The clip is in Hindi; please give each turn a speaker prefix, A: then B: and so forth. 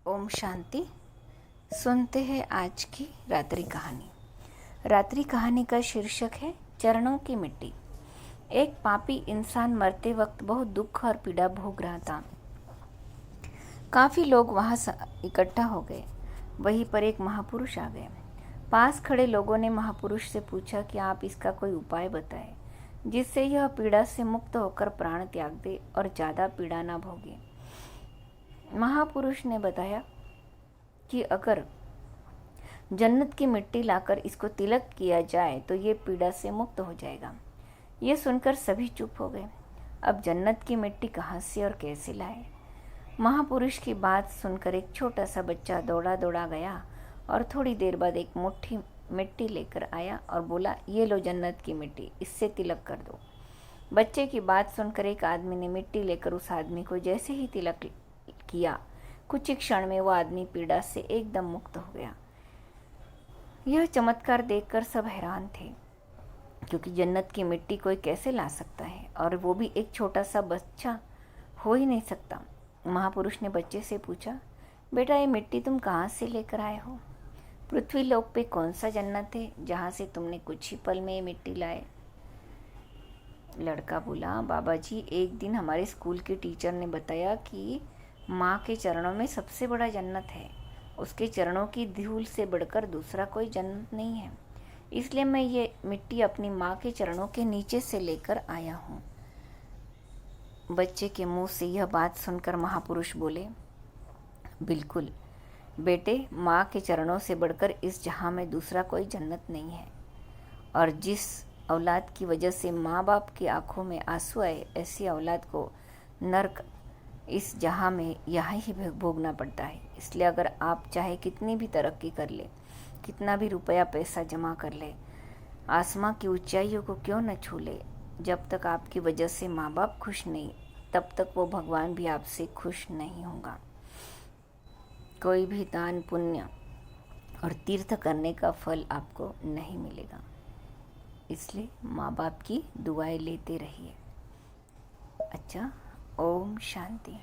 A: ओम शांति। सुनते हैं आज की रात्रि कहानी। रात्रि कहानी का शीर्षक है चरणों की मिट्टी। एक पापी इंसान मरते वक्त बहुत दुख और पीड़ा भोग रहा था। काफी लोग वहां इकट्ठा हो गए। वहीं पर एक महापुरुष आ गए। पास खड़े लोगों ने महापुरुष से पूछा कि आप इसका कोई उपाय बताएं जिससे यह पीड़ा से मुक्त होकर प्राण त्याग दे और ज्यादा पीड़ा ना भोगे। महापुरुष ने बताया कि अगर जन्नत की मिट्टी लाकर इसको तिलक किया जाए तो ये पीड़ा से मुक्त हो जाएगा। ये सुनकर सभी चुप हो गए। अब जन्नत की मिट्टी कहाँ से और कैसे लाए? महापुरुष की बात सुनकर एक छोटा सा बच्चा दौड़ा दौड़ा गया और थोड़ी देर बाद एक मुट्ठी मिट्टी लेकर आया और बोला, ये लो जन्नत की मिट्टी, इससे तिलक कर दो। बच्चे की बात सुनकर एक आदमी ने मिट्टी लेकर उस आदमी को जैसे ही तिलक किया, कुछ ही क्षण में वह आदमी पीड़ा से एकदम मुक्त हो गया। यह चमत्कार देखकर सब हैरान थे, क्योंकि जन्नत की मिट्टी कोई कैसे ला सकता है, और वो भी एक छोटा सा बच्चा हो ही नहीं सकता। महापुरुष ने बच्चे से पूछा, बेटा ये मिट्टी तुम कहाँ से लेकर आए हो? पृथ्वी लोक पे कौन सा जन्नत है जहाँ से तुमने कुछ ही पल में ये मिट्टी लाए? लड़का बोला, बाबा जी एक दिन हमारे स्कूल के टीचर ने बताया कि माँ के चरणों में सबसे बड़ा जन्नत है। उसके चरणों की धूल से बढ़कर दूसरा कोई जन्नत नहीं है। इसलिए मैं ये मिट्टी अपनी माँ के चरणों के नीचे से लेकर आया हूँ। बच्चे के मुंह से यह बात सुनकर महापुरुष बोले, बिल्कुल बेटे, माँ के चरणों से बढ़कर इस जहाँ में दूसरा कोई जन्नत नहीं है। और जिस औलाद की वजह से माँ बाप की आंखों में आंसू आए, ऐसी औलाद को नर्क इस जहाँ में यहाँ ही भोगना पड़ता है। इसलिए अगर आप चाहे कितनी भी तरक्की कर ले, कितना भी रुपया पैसा जमा कर ले, आसमां की ऊंचाइयों को क्यों न छू ले, जब तक आपकी वजह से माँ बाप खुश नहीं, तब तक वो भगवान भी आपसे खुश नहीं होगा। कोई भी दान पुण्य और तीर्थ करने का फल आपको नहीं मिलेगा। इसलिए माँ बाप की दुआएं लेते रहिए। अच्छा, ओम शांति।